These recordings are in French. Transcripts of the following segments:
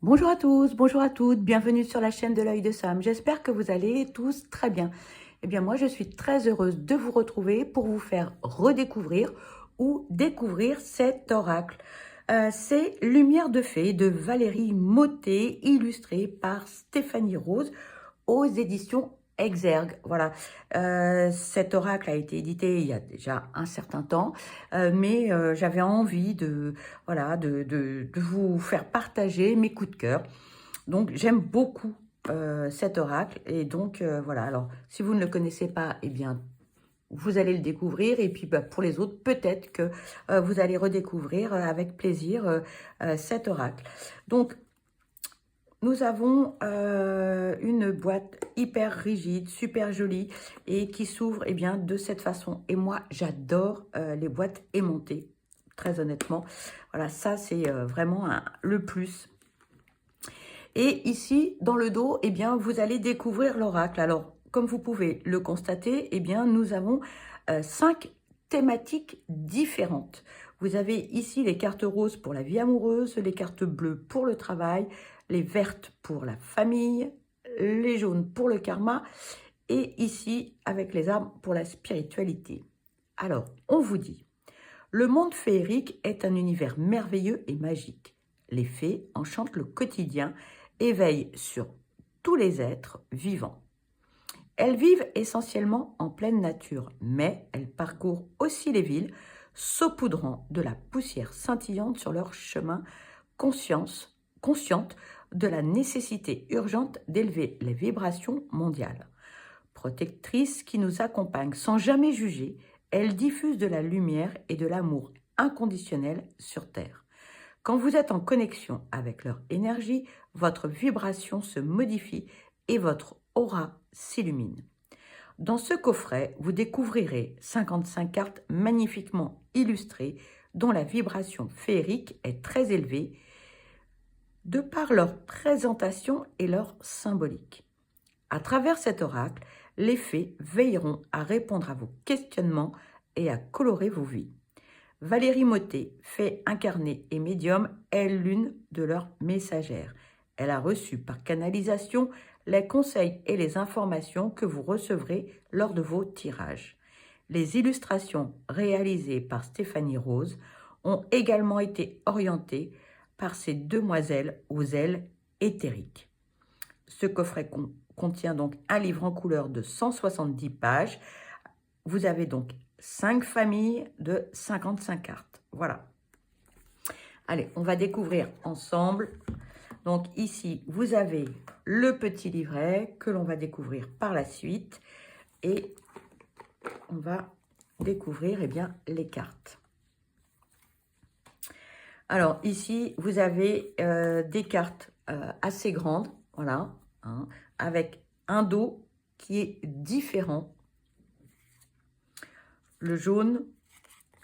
Bonjour à tous, bonjour à toutes, bienvenue sur la chaîne de l'œil de Sam. J'espère que vous allez tous très bien. Eh bien moi je suis très heureuse de vous retrouver pour vous faire redécouvrir ou découvrir cet oracle. C'est Lumière de fée de Valérie Mottet, illustré par Stéphanie Rose aux éditions Exergue. Voilà, cet oracle a été édité il y a déjà un certain temps, mais j'avais envie de, voilà, de vous faire partager mes coups de cœur. Donc j'aime beaucoup cet oracle et donc voilà. Alors si vous ne le connaissez pas, eh bien vous allez le découvrir et puis pour les autres, peut-être que vous allez redécouvrir avec plaisir cet oracle. Donc nous avons une boîte hyper rigide, super jolie et qui s'ouvre eh bien de cette façon. Et moi, j'adore les boîtes aimantées, très honnêtement. Voilà, ça c'est vraiment le plus. Et ici, dans le dos, eh bien, vous allez découvrir l'oracle. Alors, comme vous pouvez le constater, eh bien, nous avons 5 thématiques différentes. Vous avez ici les cartes roses pour la vie amoureuse, les cartes bleues pour le travail, les vertes pour la famille, les jaunes pour le karma et ici, avec les arbres, pour la spiritualité. Alors, on vous dit, le monde féerique est un univers merveilleux et magique. Les fées enchantent le quotidien et veillent sur tous les êtres vivants. Elles vivent essentiellement en pleine nature, mais elles parcourent aussi les villes, saupoudrant de la poussière scintillante sur leur chemin, conscientes de la nécessité urgente d'élever les vibrations mondiales. Protectrices qui nous accompagnent sans jamais juger, elles diffusent de la lumière et de l'amour inconditionnel sur Terre. Quand vous êtes en connexion avec leur énergie, votre vibration se modifie et votre aura s'illumine. Dans ce coffret, vous découvrirez 55 cartes magnifiquement illustrées dont la vibration féerique est très élevée de par leur présentation et leur symbolique. À travers cet oracle, les fées veilleront à répondre à vos questionnements et à colorer vos vies. Valérie Mottet, fée incarnée et médium, est l'une de leurs messagères. Elle a reçu par canalisation les conseils et les informations que vous recevrez lors de vos tirages. Les illustrations réalisées par Stéphanie Rose ont également été orientées par ces demoiselles aux ailes éthériques. Ce coffret contient donc un livre en couleur de 170 pages. Vous avez donc 5 familles de 55 cartes. Voilà. Allez, on va découvrir ensemble. Donc ici, vous avez le petit livret que l'on va découvrir par la suite. Et on va découvrir eh bien, les cartes. Alors ici, vous avez des cartes assez grandes, voilà, hein, avec un dos qui est différent. Le jaune,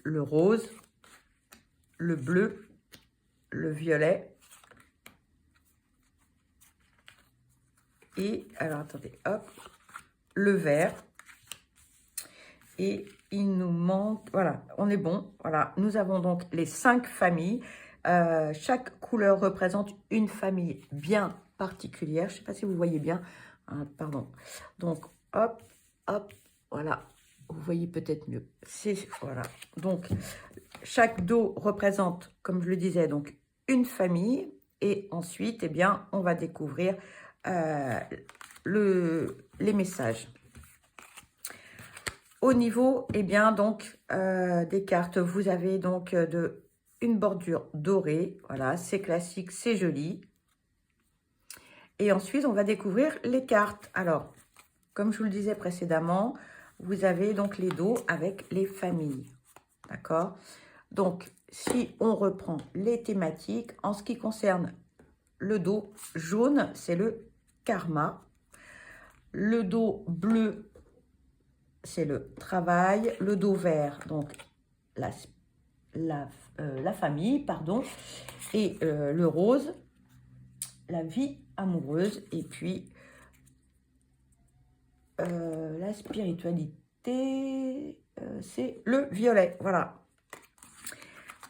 le rose, le bleu, le violet. Et, alors attendez, hop, le vert. Et il nous manque, voilà, on est bon. Voilà, nous avons donc les 5 familles. Chaque couleur représente une famille bien particulière. Je ne sais pas si vous voyez bien. Hein, pardon. Donc, hop, hop, voilà. Vous voyez peut-être mieux. Voilà. Donc, chaque dos représente, comme je le disais, donc une famille. Et ensuite, eh bien, on va découvrir les messages. Au niveau, eh bien, donc, des cartes, vous avez donc une bordure dorée. Voilà, c'est classique, c'est joli. Et ensuite, on va découvrir les cartes. Alors, comme je vous le disais précédemment, vous avez donc les dos avec les familles. D'accord? Donc, si on reprend les thématiques, en ce qui concerne le dos jaune, c'est le karma. Le dos bleu, c'est le travail. Le dos vert, donc la famille, pardon. Et le rose, la vie amoureuse. Et puis, la spiritualité, c'est le violet. Voilà.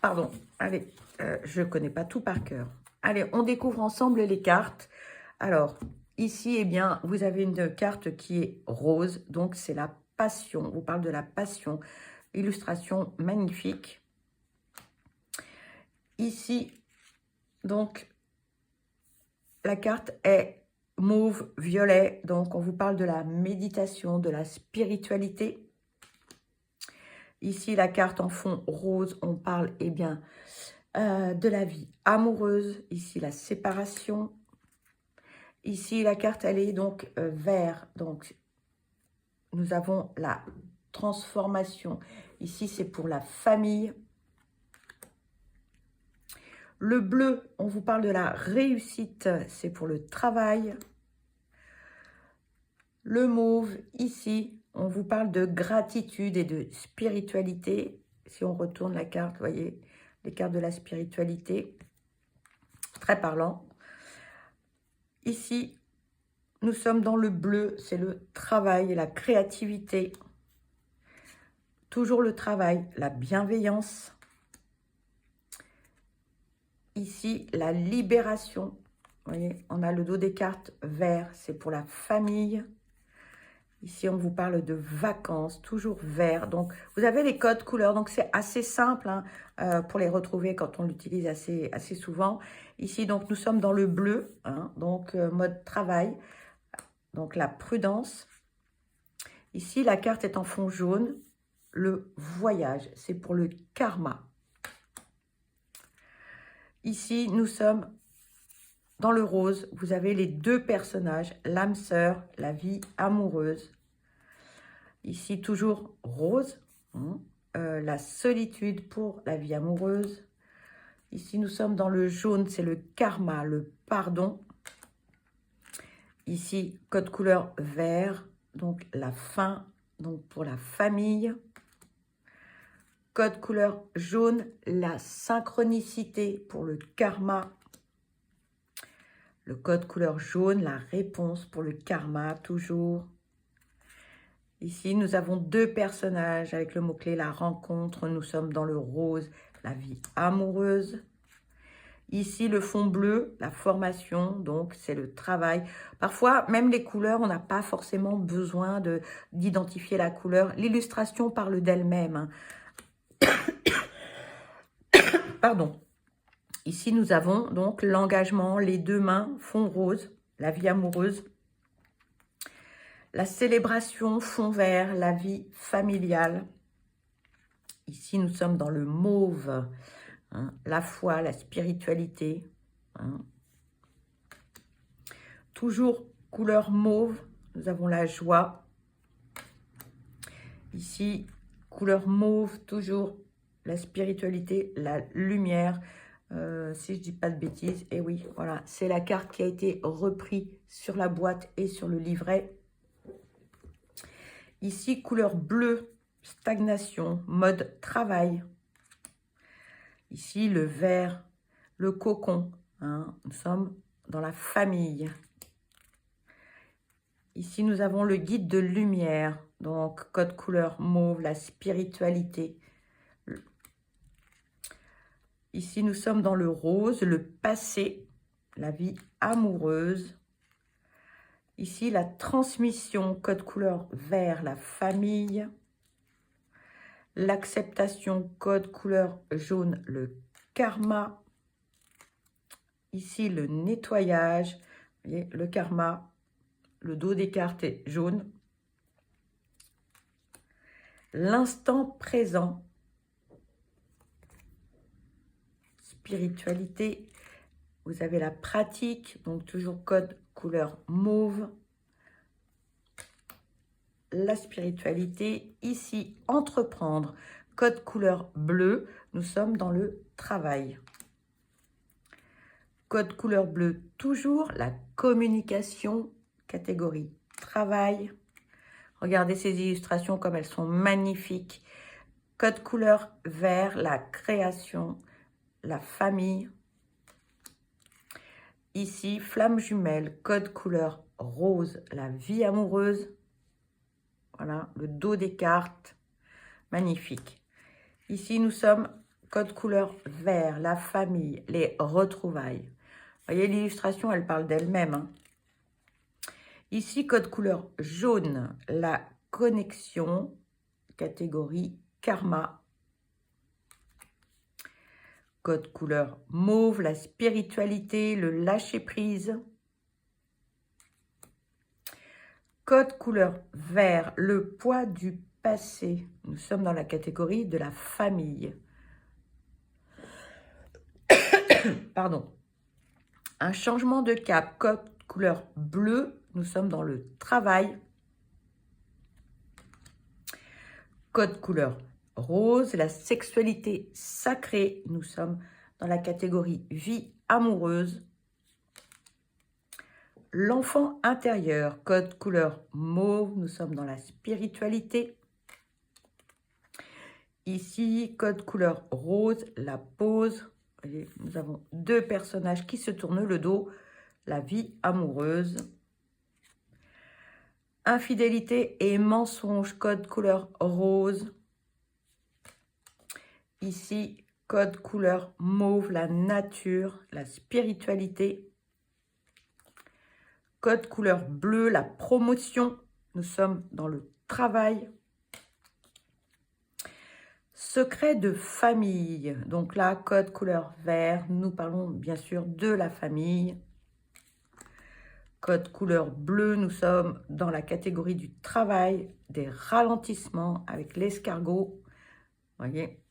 Pardon. Allez, je ne connais pas tout par cœur. Allez, on découvre ensemble les cartes. Alors, ici, eh bien, vous avez une carte qui est rose. Donc, c'est la passion. On vous parle de la passion. Illustration magnifique. Ici, donc, la carte est mauve, violet. Donc, on vous parle de la méditation, de la spiritualité. Ici, la carte en fond rose, on parle, eh bien, de la vie amoureuse. Ici, la séparation. Ici, la carte, elle est donc vert. Donc, nous avons la transformation. Ici, c'est pour la famille. Le bleu, on vous parle de la réussite. C'est pour le travail. Le mauve, ici, on vous parle de gratitude et de spiritualité. Si on retourne la carte, vous voyez, les cartes de la spiritualité. Très parlant. Ici, nous sommes dans le bleu, c'est le travail et la créativité. Toujours le travail, la bienveillance. Ici, la libération. Vous voyez, on a le dos des cartes vert, c'est pour la famille. Ici, on vous parle de vacances, toujours vert. Donc, vous avez les codes couleurs. Donc, c'est assez simple hein, pour les retrouver quand on l'utilise assez souvent. Ici, donc, nous sommes dans le bleu, hein, donc mode travail. Donc, la prudence. Ici, la carte est en fond jaune. Le voyage, c'est pour le karma. Ici, nous sommes dans le rose. Vous avez les deux personnages, l'âme sœur, la vie amoureuse. Ici, toujours rose, hein, la solitude pour la vie amoureuse. Ici, nous sommes dans le jaune, c'est le karma, le pardon. Ici, code couleur vert, donc la fin, donc pour la famille. Code couleur jaune, la synchronicité pour le karma. Le code couleur jaune, la réponse pour le karma, toujours. Ici, nous avons deux personnages avec le mot-clé la rencontre. Nous sommes dans le rose, la vie amoureuse. Ici, le fond bleu, la formation, donc c'est le travail. Parfois, même les couleurs, on n'a pas forcément besoin d'identifier la couleur. L'illustration parle d'elle-même. Hein. Pardon. Ici, nous avons donc l'engagement, les deux mains, fond rose, la vie amoureuse. La célébration, fond vert, la vie familiale. Ici, nous sommes dans le mauve, hein, la foi, la spiritualité. Hein. Toujours couleur mauve, nous avons la joie. Ici, couleur mauve, toujours la spiritualité, la lumière. Si je ne dis pas de bêtises, et oui, voilà, c'est la carte qui a été reprise sur la boîte et sur le livret. Ici, couleur bleue, stagnation, mode travail. Ici, le vert, le cocon. Hein, nous sommes dans la famille. Ici, nous avons le guide de lumière. Donc, code couleur mauve, la spiritualité. Ici, nous sommes dans le rose, le passé, la vie amoureuse. Ici, la transmission, code couleur vert, la famille. L'acceptation, code couleur jaune, le karma. Ici, le nettoyage, vous voyez, le karma. Le dos des cartes est jaune. L'instant présent. Spiritualité. Vous avez la pratique, donc toujours code couleur mauve. La spiritualité. Ici, entreprendre, code couleur bleu. Nous sommes dans le travail. Code couleur bleu, toujours la communication, catégorie travail. Regardez ces illustrations comme elles sont magnifiques. Code couleur vert, la création, la famille. Ici, flamme jumelle, code couleur rose, la vie amoureuse. Voilà, le dos des cartes, magnifique. Ici, nous sommes code couleur vert, la famille, les retrouvailles. voyez, l'illustration, elle parle d'elle-même. Hein. Ici, code couleur jaune, la connexion, catégorie karma. Code couleur mauve, la spiritualité, le lâcher-prise. Code couleur vert, le poids du passé. Nous sommes dans la catégorie de la famille. Pardon. Un changement de cap. Code couleur bleu, nous sommes dans le travail. Code couleur rose, la sexualité sacrée. Nous sommes dans la catégorie vie amoureuse. L'enfant intérieur, code couleur mauve, nous sommes dans la spiritualité. Ici, code couleur rose, la pause. Voyez, nous avons deux personnages qui se tournent le dos, la vie amoureuse. Infidélité et mensonge, code couleur rose. Ici, code couleur mauve, la nature, la spiritualité. Code couleur bleu, la promotion. Nous sommes dans le travail. Secret de famille. Donc là, code couleur vert. Nous parlons bien sûr de la famille. Code couleur bleu, nous sommes dans la catégorie du travail, des ralentissements avec l'escargot. Voyez.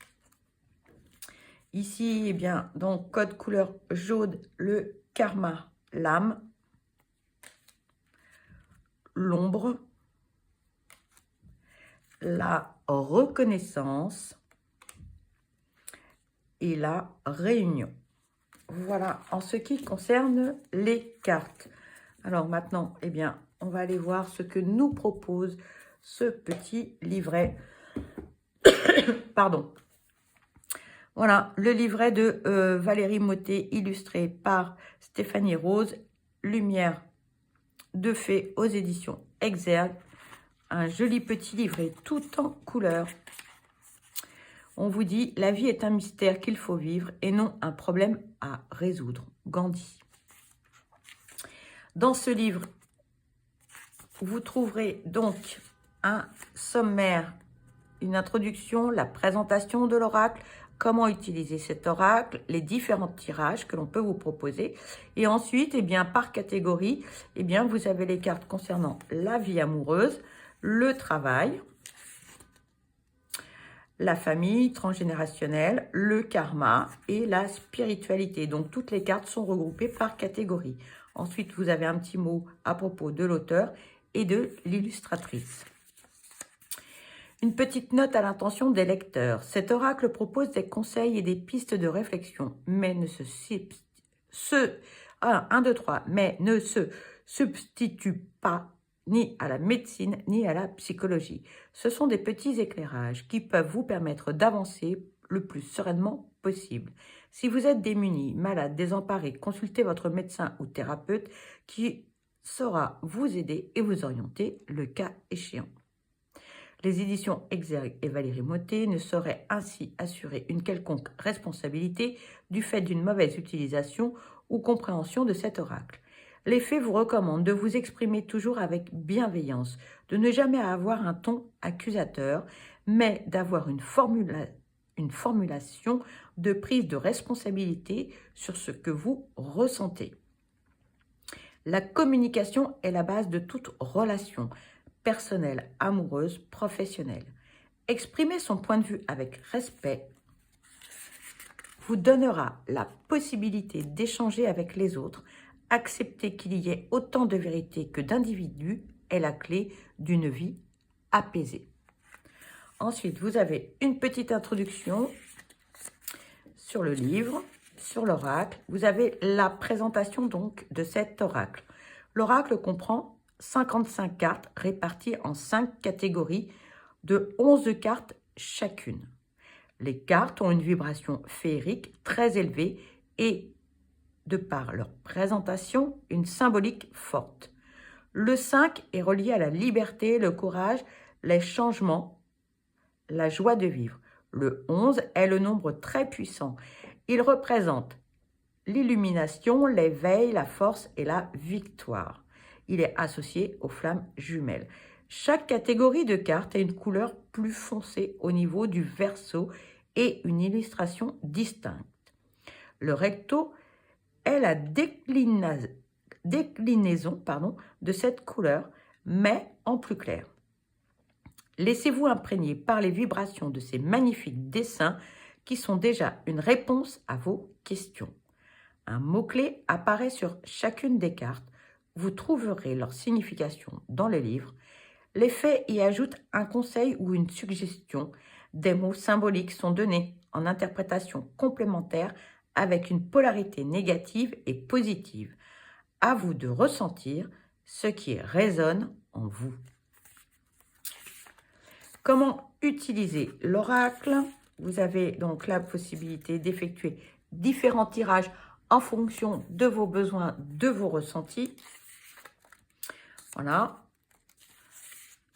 Ici, eh bien, donc code couleur jaune, le karma, l'âme. L'ombre, la reconnaissance et la réunion. Voilà, en ce qui concerne les cartes. Alors maintenant, eh bien, on va aller voir ce que nous propose ce petit livret. Pardon. Voilà, le livret de Valérie Mottet, illustré par Stéphanie Rose, Lumière de fées aux éditions Exergue. Un joli petit livret tout en couleur. On vous dit, la vie est un mystère qu'il faut vivre et non un problème à résoudre. Gandhi. Dans ce livre, vous trouverez donc un sommaire, une introduction, la présentation de l'oracle, comment utiliser cet oracle, les différents tirages que l'on peut vous proposer. Et ensuite, eh bien, par catégorie, eh bien, vous avez les cartes concernant la vie amoureuse, le travail, la famille transgénérationnelle, le karma et la spiritualité. Donc, toutes les cartes sont regroupées par catégorie. Ensuite, vous avez un petit mot à propos de l'auteur et de l'illustratrice. Une petite note à l'intention des lecteurs. Cet oracle propose des conseils et des pistes de réflexion, mais ne se substitue pas ni à la médecine, ni à la psychologie. Ce sont des petits éclairages qui peuvent vous permettre d'avancer le plus sereinement possible. Si vous êtes démuni, malade, désemparé, consultez votre médecin ou thérapeute qui saura vous aider et vous orienter le cas échéant. Les éditions Exergue et Valérie Mottet ne sauraient ainsi assurer une quelconque responsabilité du fait d'une mauvaise utilisation ou compréhension de cet oracle. Les fées vous recommandent de vous exprimer toujours avec bienveillance, de ne jamais avoir un ton accusateur, mais d'avoir une formulation de prise de responsabilité sur ce que vous ressentez. La communication est la base de toute relation personnelle, amoureuse, professionnelle. Exprimer son point de vue avec respect vous donnera la possibilité d'échanger avec les autres. Accepter qu'il y ait autant de vérité que d'individus est la clé d'une vie apaisée. Ensuite, vous avez une petite introduction sur le livre, sur l'oracle. Vous avez la présentation donc de cet oracle. L'oracle comprend 55 cartes réparties en 5 catégories de 11 cartes chacune. Les cartes ont une vibration féerique très élevée et, de par leur présentation, une symbolique forte. Le 5 est relié à la liberté, le courage, les changements, la joie de vivre. Le 11 est le nombre très puissant. Il représente l'illumination, l'éveil, la force et la victoire. Il est associé aux flammes jumelles. Chaque catégorie de cartes a une couleur plus foncée au niveau du verso et une illustration distincte. Le recto est la déclinaison de cette couleur, mais en plus clair. Laissez-vous imprégner par les vibrations de ces magnifiques dessins qui sont déjà une réponse à vos questions. Un mot-clé apparaît sur chacune des cartes. Vous trouverez leur signification dans le livre. Les faits y ajoutent un conseil ou une suggestion. Des mots symboliques sont donnés en interprétation complémentaire avec une polarité négative et positive. À vous de ressentir ce qui résonne en vous. Comment utiliser l'oracle? Vous avez donc la possibilité d'effectuer différents tirages en fonction de vos besoins, de vos ressentis. Voilà.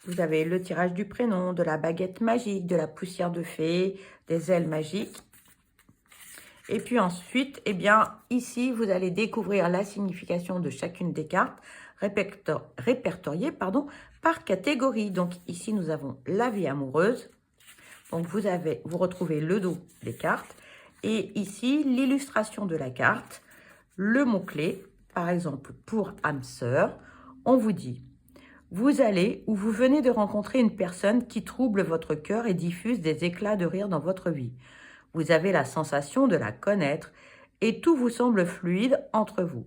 Vous avez le tirage du prénom, de la baguette magique, de la poussière de fée, des ailes magiques. Et puis ensuite, eh bien, ici, vous allez découvrir la signification de chacune des cartes répertoriées par catégorie. Donc ici, nous avons la vie amoureuse. Donc vous retrouvez le dos des cartes. Et ici, l'illustration de la carte, le mot-clé, par exemple pour âme sœur, on vous dit: vous allez ou vous venez de rencontrer une personne qui trouble votre cœur et diffuse des éclats de rire dans votre vie. Vous avez la sensation de la connaître et tout vous semble fluide entre vous.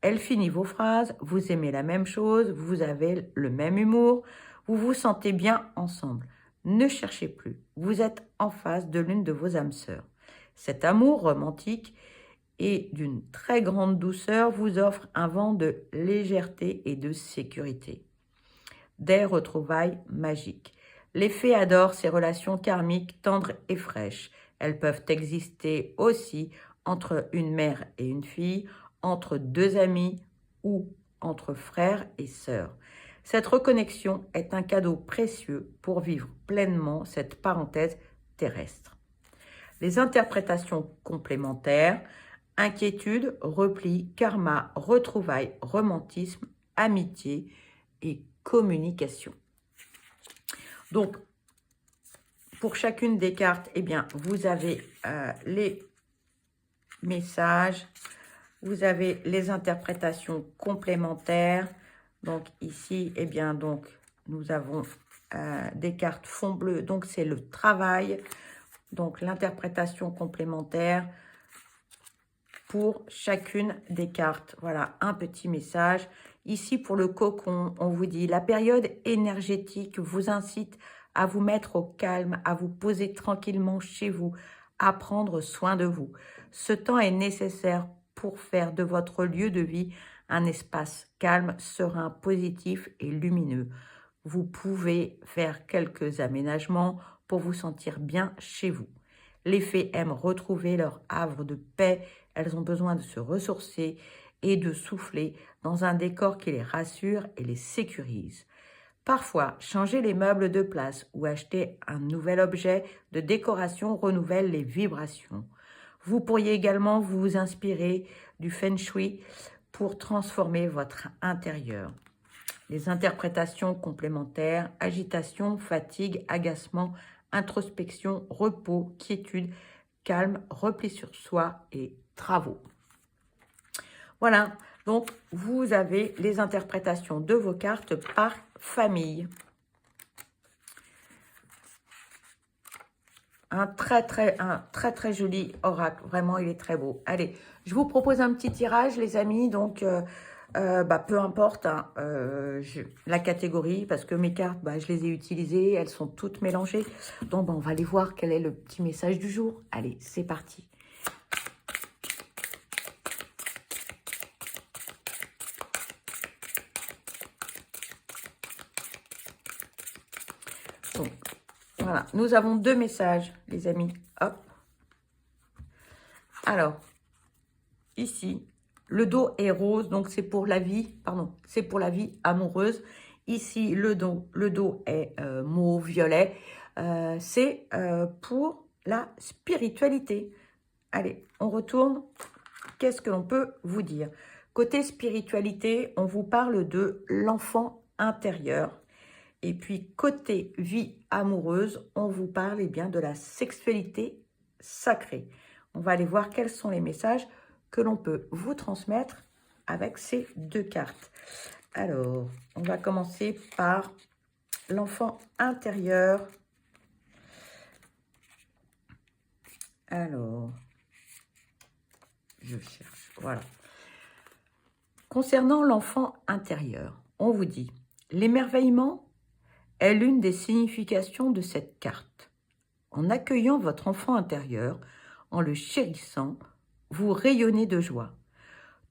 Elle finit vos phrases, vous aimez la même chose, vous avez le même humour, vous vous sentez bien ensemble. Ne cherchez plus, vous êtes en face de l'une de vos âmes sœurs. Cet amour romantique et d'une très grande douceur vous offre un vent de légèreté et de sécurité. Des retrouvailles magiques. Les fées adorent ces relations karmiques tendres et fraîches. Elles peuvent exister aussi entre une mère et une fille, entre deux amis ou entre frères et sœurs. Cette reconnexion est un cadeau précieux pour vivre pleinement cette parenthèse terrestre. Les interprétations complémentaires: inquiétude, repli, karma, retrouvailles, romantisme, amitié et communication. Donc, pour chacune des cartes, eh bien, vous avez les messages, vous avez les interprétations complémentaires. Donc ici, eh bien, donc, nous avons des cartes fond bleu, donc c'est le travail. Donc l'interprétation complémentaire pour chacune des cartes. Voilà, un petit message. Ici, pour le cocon, on vous dit: la période énergétique vous incite à vous mettre au calme, à vous poser tranquillement chez vous, à prendre soin de vous. Ce temps est nécessaire pour faire de votre lieu de vie un espace calme, serein, positif et lumineux. Vous pouvez faire quelques aménagements pour vous sentir bien chez vous. Les fées aiment retrouver leur havre de paix. Elles ont besoin de se ressourcer et de souffler dans un décor qui les rassure et les sécurise. Parfois, changer les meubles de place ou acheter un nouvel objet de décoration renouvelle les vibrations. Vous pourriez également vous inspirer du Feng Shui pour transformer votre intérieur. Les interprétations complémentaires: agitation, fatigue, agacement, introspection, repos, quiétude, calme, repli sur soi et travaux. Voilà, donc vous avez les interprétations de vos cartes par famille. Un très joli oracle, vraiment il est très beau. Allez, je vous propose un petit tirage les amis, donc peu importe la catégorie, parce que mes cartes, je les ai utilisées, elles sont toutes mélangées. Donc on va aller voir quel est le petit message du jour. Allez, c'est parti. Donc, voilà, nous avons deux messages, les amis. Hop. Alors, ici, le dos est rose, donc c'est pour la vie, c'est pour la vie amoureuse. Ici, le dos est mauve, violet. C'est pour la spiritualité. Allez, on retourne. qu'est-ce que l'on peut vous dire? Côté spiritualité, on vous parle de l'enfant intérieur. Et puis, côté vie amoureuse, on vous parle bien de la sexualité sacrée. On va aller voir quels sont les messages que l'on peut vous transmettre avec ces deux cartes. Alors, on va commencer par l'enfant intérieur. Alors, je cherche, voilà. Concernant l'enfant intérieur, on vous dit, l'émerveillement est l'une des significations de cette carte. En accueillant votre enfant intérieur, en le chérissant, vous rayonnez de joie.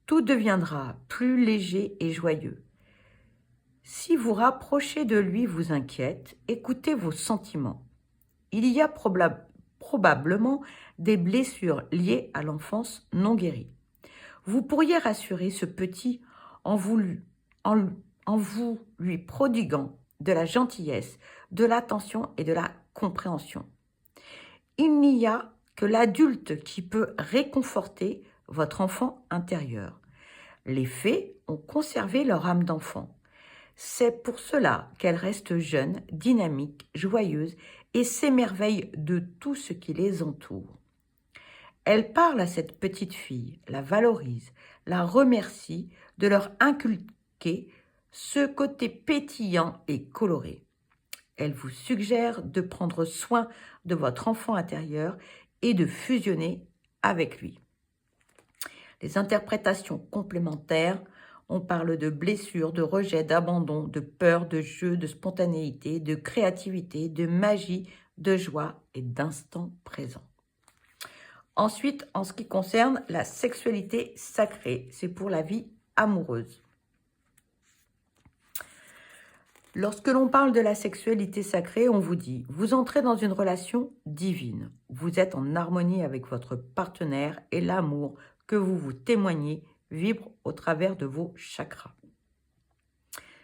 Tout deviendra plus léger et joyeux. Si vous rapprochez de lui vous inquiète, écoutez vos sentiments. Il y a probablement des blessures liées à l'enfance non guérie. Vous pourriez rassurer ce petit en vous lui prodiguant de la gentillesse, de l'attention et de la compréhension. Il n'y a que l'adulte qui peut réconforter votre enfant intérieur. Les fées ont conservé leur âme d'enfant. C'est pour cela qu'elles restent jeunes, dynamiques, joyeuses et s'émerveillent de tout ce qui les entoure. Elles parlent à cette petite fille, la valorisent, la remercient de leur inculquer ce côté pétillant et coloré. Elle vous suggère de prendre soin de votre enfant intérieur et de fusionner avec lui. Les interprétations complémentaires, on parle de blessures, de rejet, d'abandon, de peur, de jeu, de spontanéité, de créativité, de magie, de joie et d'instant présent. Ensuite, en ce qui concerne la sexualité sacrée, c'est pour la vie amoureuse. Lorsque l'on parle de la sexualité sacrée, on vous dit, vous entrez dans une relation divine. Vous êtes en harmonie avec votre partenaire et l'amour que vous vous témoignez vibre au travers de vos chakras.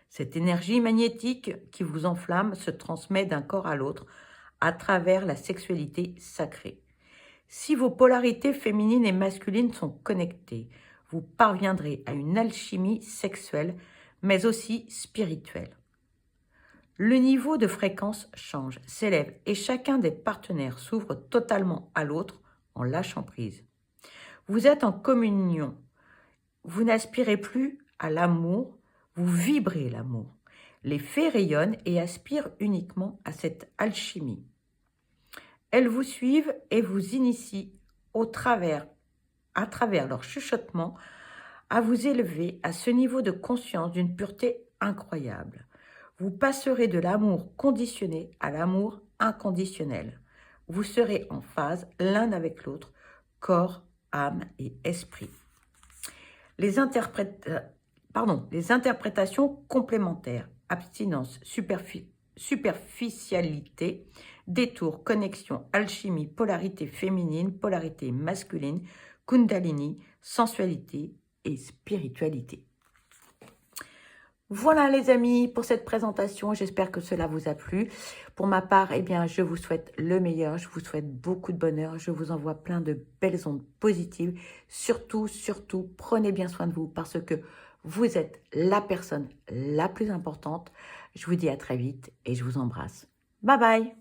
Cette énergie magnétique qui vous enflamme se transmet d'un corps à l'autre à travers la sexualité sacrée. Si vos polarités féminines et masculines sont connectées, vous parviendrez à une alchimie sexuelle, mais aussi spirituelle. Le niveau de fréquence change, s'élève et chacun des partenaires s'ouvre totalement à l'autre en lâchant prise. Vous êtes en communion. Vous n'aspirez plus à l'amour, vous vibrez l'amour. Les fées rayonnent et aspirent uniquement à cette alchimie. Elles vous suivent et vous initient à travers leur chuchotement à vous élever à ce niveau de conscience d'une pureté incroyable. Vous passerez de l'amour conditionné à l'amour inconditionnel. Vous serez en phase l'un avec l'autre, corps, âme et esprit. Les interprétations complémentaires, abstinence, superficialité, détour, connexion, alchimie, polarité féminine, polarité masculine, kundalini, sensualité et spiritualité. Voilà les amis pour cette présentation, j'espère que cela vous a plu. Pour ma part, eh bien, je vous souhaite le meilleur, je vous souhaite beaucoup de bonheur, je vous envoie plein de belles ondes positives. Surtout, prenez bien soin de vous parce que vous êtes la personne la plus importante. Je vous dis à très vite et je vous embrasse. Bye bye.